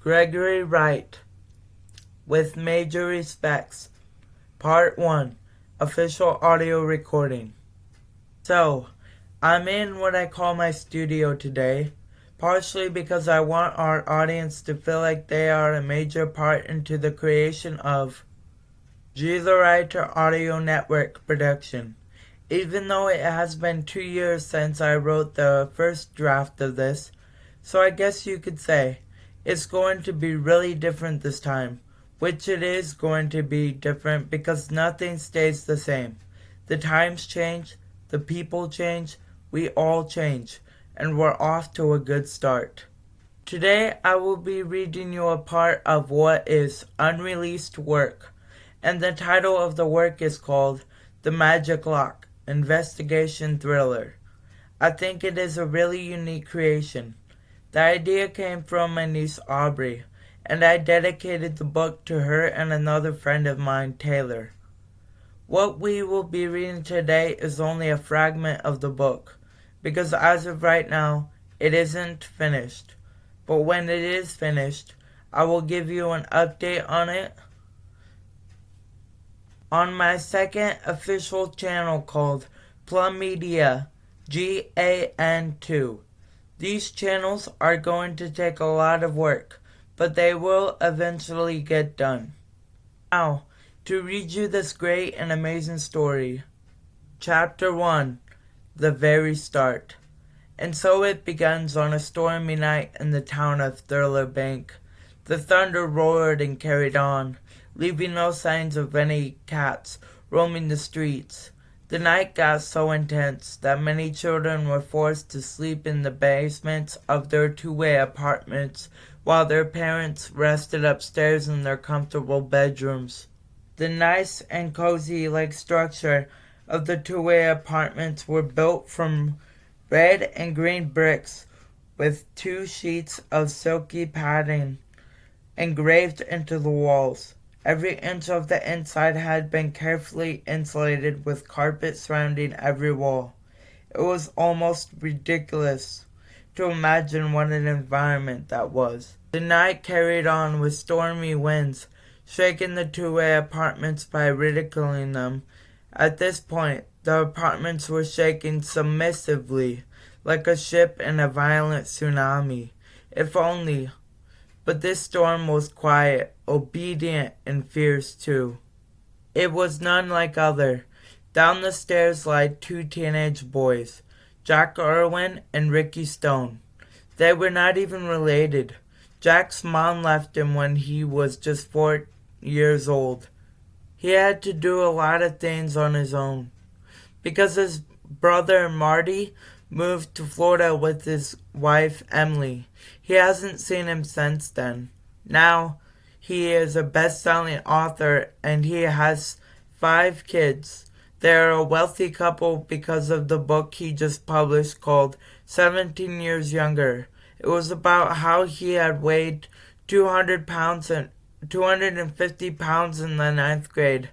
Gregory Wright, with major respects. Part 1, Official Audio Recording. So, I'm in what I call my studio today, partially because I want our audience to feel like they are a major part into the creation of the Writer Audio Network production. Even though it has been 2 years since I wrote the first draft of this, so I guess you could say it's going to be really different this time, which it is going to be different because nothing stays the same. The times change, the people change, we all change, and we're off to a good start. Today I will be reading you a part of what is unreleased work, and the title of the work is called The Magic Lock, Investigation Thriller. I think it is a really unique creation. The idea came from my niece Aubrey, and I dedicated the book to her and another friend of mine, Taylor. What we will be reading today is only a fragment of the book, because as of right now, it isn't finished. But when it is finished, I will give you an update on it on my second official channel called Plum Media GAN2. These channels are going to take a lot of work, but they will eventually get done. Now, to read you this great and amazing story. Chapter 1, The Very Start. And so it begins on a stormy night in the town of Thriller Bank. The thunder roared and carried on, leaving no signs of any cats roaming the streets. The night got so intense that many children were forced to sleep in the basements of their two-way apartments while their parents rested upstairs in their comfortable bedrooms. The nice and cozy-like structure of the two-way apartments were built from red and green bricks with 2 sheets of silky padding engraved into the walls. Every inch of the inside had been carefully insulated with carpet surrounding every wall. It was almost ridiculous to imagine what an environment that was. The night carried on with stormy winds, shaking the two-way apartments by ridiculing them. At this point, the apartments were shaking submissively, like a ship in a violent tsunami. If only. But this storm was quiet, obedient, and fierce too. It was none like other. Down the stairs slid 2 teenage boys, Jack Irwin and Ricky Stone. They were not even related. Jack's mom left him when he was just 4 years old. He had to do a lot of things on his own, because his brother Marty moved to Florida with his wife Emily. He hasn't seen him since then. Now, he is a best-selling author and he has 5 kids. They are a wealthy couple because of the book he just published called 17 Years Younger. It was about how he had weighed 250 pounds in the 9th grade.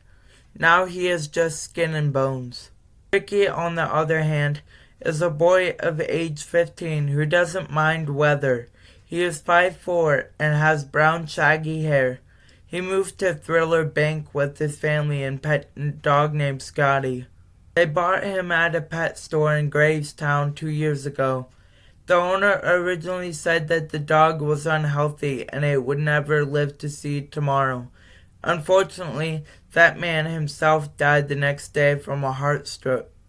Now he is just skin and bones. Ricky, on the other hand, is a boy of age 15 who doesn't mind weather. He is 5'4" and has brown shaggy hair. He moved to Thriller Bank with his family and pet dog named Scotty. They bought him at a pet store in Gravestown 2 years ago. The owner originally said that the dog was unhealthy and it would never live to see tomorrow. Unfortunately, that man himself died the next day from a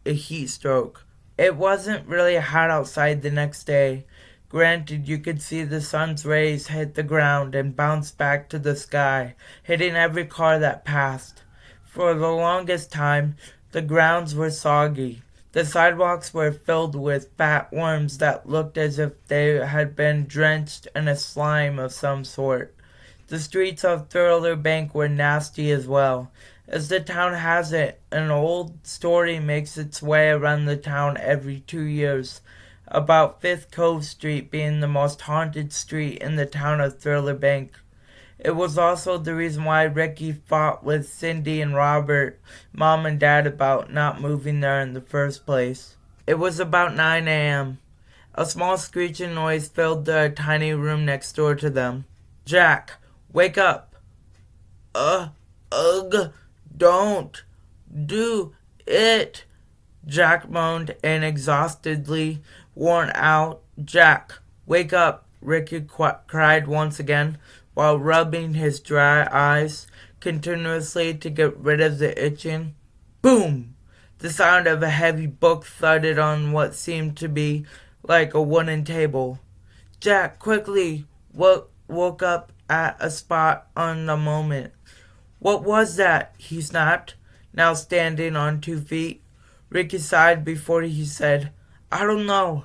heat stroke. It wasn't really hot outside the next day. Granted, you could see the sun's rays hit the ground and bounce back to the sky, hitting every car that passed. For the longest time, the grounds were soggy. The sidewalks were filled with fat worms that looked as if they had been drenched in a slime of some sort. The streets of Thriller Bank were nasty as well. As the town has it, an old story makes its way around the town every 2 years, about 5th Cove Street being the most haunted street in the town of Thriller Bank. It was also the reason why Ricky fought with Cindy and Robert, Mom and Dad, about not moving there in the first place. It was about 9 a.m. A small screeching noise filled the tiny room next door to them. Jack, wake up. Ugh, don't do it. Jack moaned and exhaustedly worn out. Jack, wake up, Ricky cried once again while rubbing his dry eyes continuously to get rid of the itching. Boom! The sound of a heavy book thudded on what seemed to be like a wooden table. Jack quickly woke up at a spot on the moment. What was that? He snapped, now standing on 2 feet. Ricky sighed before he said, I don't know.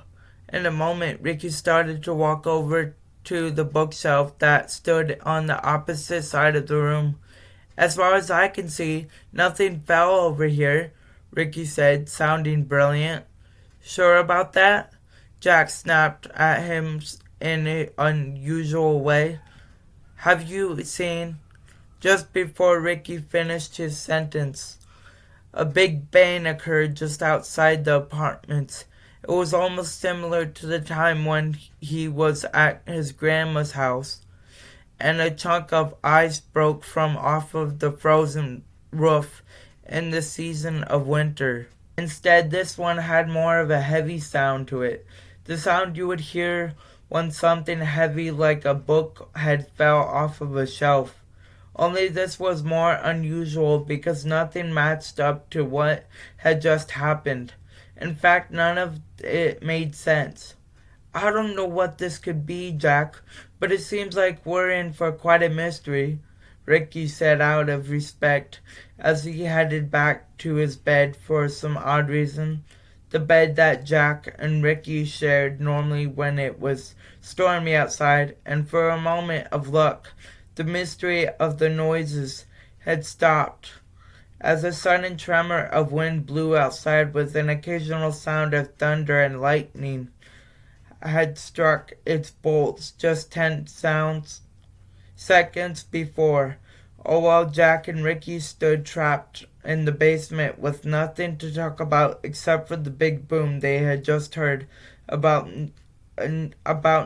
In a moment, Ricky started to walk over to the bookshelf that stood on the opposite side of the room. As far as I can see, nothing fell over here, Ricky said, sounding brilliant. Sure about that? Jack snapped at him in an unusual way. Have you seen? Just before Ricky finished his sentence, a big bang occurred just outside the apartments. It was almost similar to the time when he was at his grandma's house, and a chunk of ice broke from off of the frozen roof in the season of winter. Instead, this one had more of a heavy sound to it, the sound you would hear when something heavy like a book had fell off of a shelf. Only this was more unusual because nothing matched up to what had just happened. In fact, none of it made sense. I don't know what this could be, Jack, but it seems like we're in for quite a mystery, Ricky said out of respect as he headed back to his bed for some odd reason. The bed that Jack and Ricky shared normally when it was stormy outside, and for a moment of luck, the mystery of the noises had stopped, as a sudden tremor of wind blew outside with an occasional sound of thunder and lightning had struck its bolts just 10 seconds before, all while Jack and Ricky stood trapped in the basement with nothing to talk about except for the big boom they had just heard about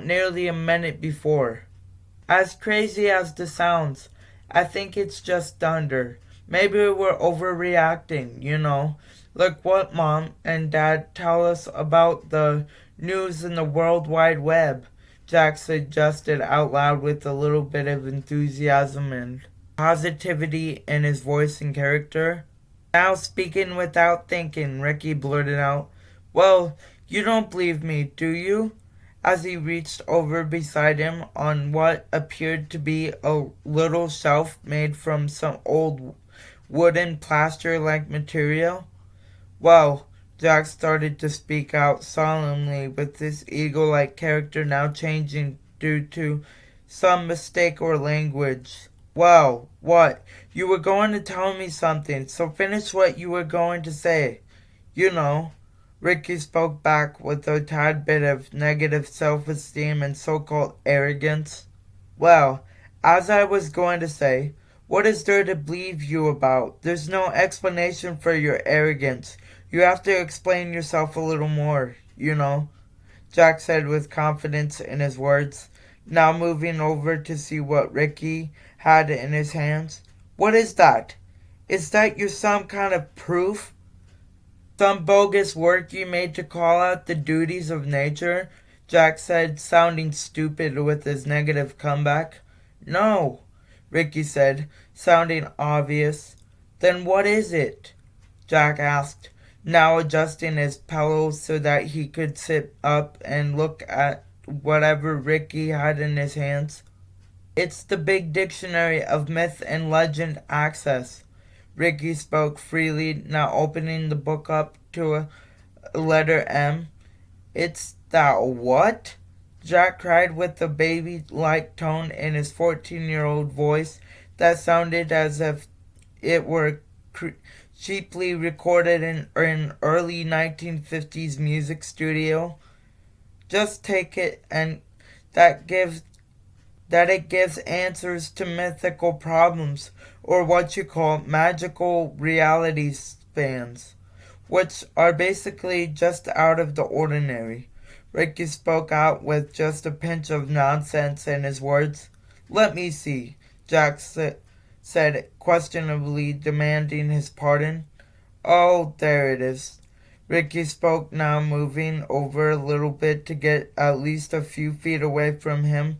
nearly a minute before. As crazy as this sounds, I think it's just thunder. Maybe we're overreacting, you know. Like what Mom and Dad tell us about the news in the World Wide Web, Jack suggested out loud with a little bit of enthusiasm and positivity in his voice and character. Now speaking without thinking, Ricky blurted out, Well, you don't believe me, do you? As he reached over beside him on what appeared to be a little shelf made from some old wooden plaster-like material. Well, Jack started to speak out solemnly, with his eagle-like character now changing due to some mistake or language. Well, what? You were going to tell me something, so finish what you were going to say. You know. Ricky spoke back with a tad bit of negative self-esteem and so-called arrogance. Well, as I was going to say, what is there to believe you about? There's no explanation for your arrogance. You have to explain yourself a little more, you know, Jack said with confidence in his words, now moving over to see what Ricky had in his hands. What is that? Is that your some kind of proof? Some bogus work you made to call out the duties of nature? Jack said, sounding stupid with his negative comeback. No, Ricky said, sounding obvious. Then what is it? Jack asked, now adjusting his pillow so that he could sit up and look at whatever Ricky had in his hands. It's the big dictionary of myth and legend access. Ricky spoke freely, now opening the book up to a letter M. It's that what? Jack cried with a baby-like tone in his 14-year-old voice that sounded as if it were cheaply recorded in an early 1950s music studio. Just take it and that it gives answers to mythical problems, or what you call magical reality spans, which are basically just out of the ordinary. Ricky spoke out with just a pinch of nonsense in his words. Let me see, Jack said, questionably demanding his pardon. Oh, there it is. Ricky spoke, now moving over a little bit to get at least a few feet away from him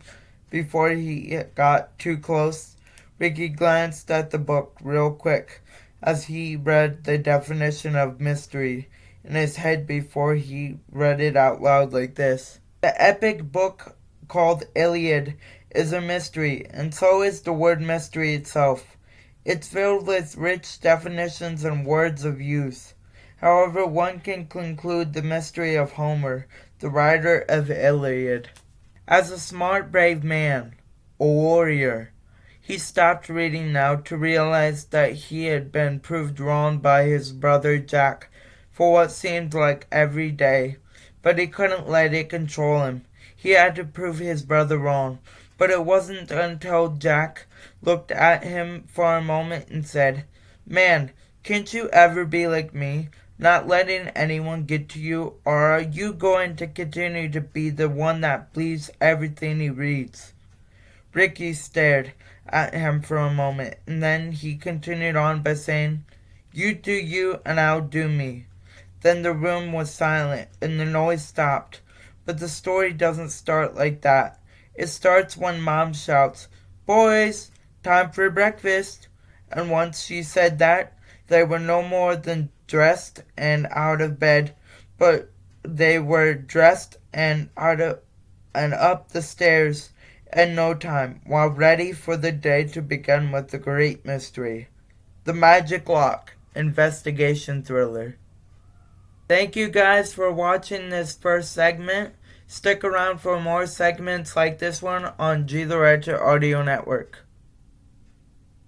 before he got too close. Ricky glanced at the book real quick as he read the definition of mystery in his head before he read it out loud like this. The epic book called Iliad is a mystery, and so is the word mystery itself. It's filled with rich definitions and words of use. However, one can conclude the mystery of Homer, the writer of Iliad. As a smart, brave man, a warrior, he stopped reading now to realize that he had been proved wrong by his brother Jack for what seemed like every day, but he couldn't let it control him. He had to prove his brother wrong, but it wasn't until Jack looked at him for a moment and said, "Man, can't you ever be like me, not letting anyone get to you, or are you going to continue to be the one that believes everything he reads?" Ricky stared at him for a moment, and then he continued on by saying, "You do you, and I'll do me." Then the room was silent, and the noise stopped. But the story doesn't start like that. It starts when Mom shouts, "Boys, time for breakfast." And once she said that, they were no more than dressed and out of bed, but they were dressed and up the stairs in no time, while ready for the day to begin with the great mystery. The Magic Lock investigation thriller. Thank you guys for watching this first segment. Stick around for more segments like this one on G the Writer Audio Network.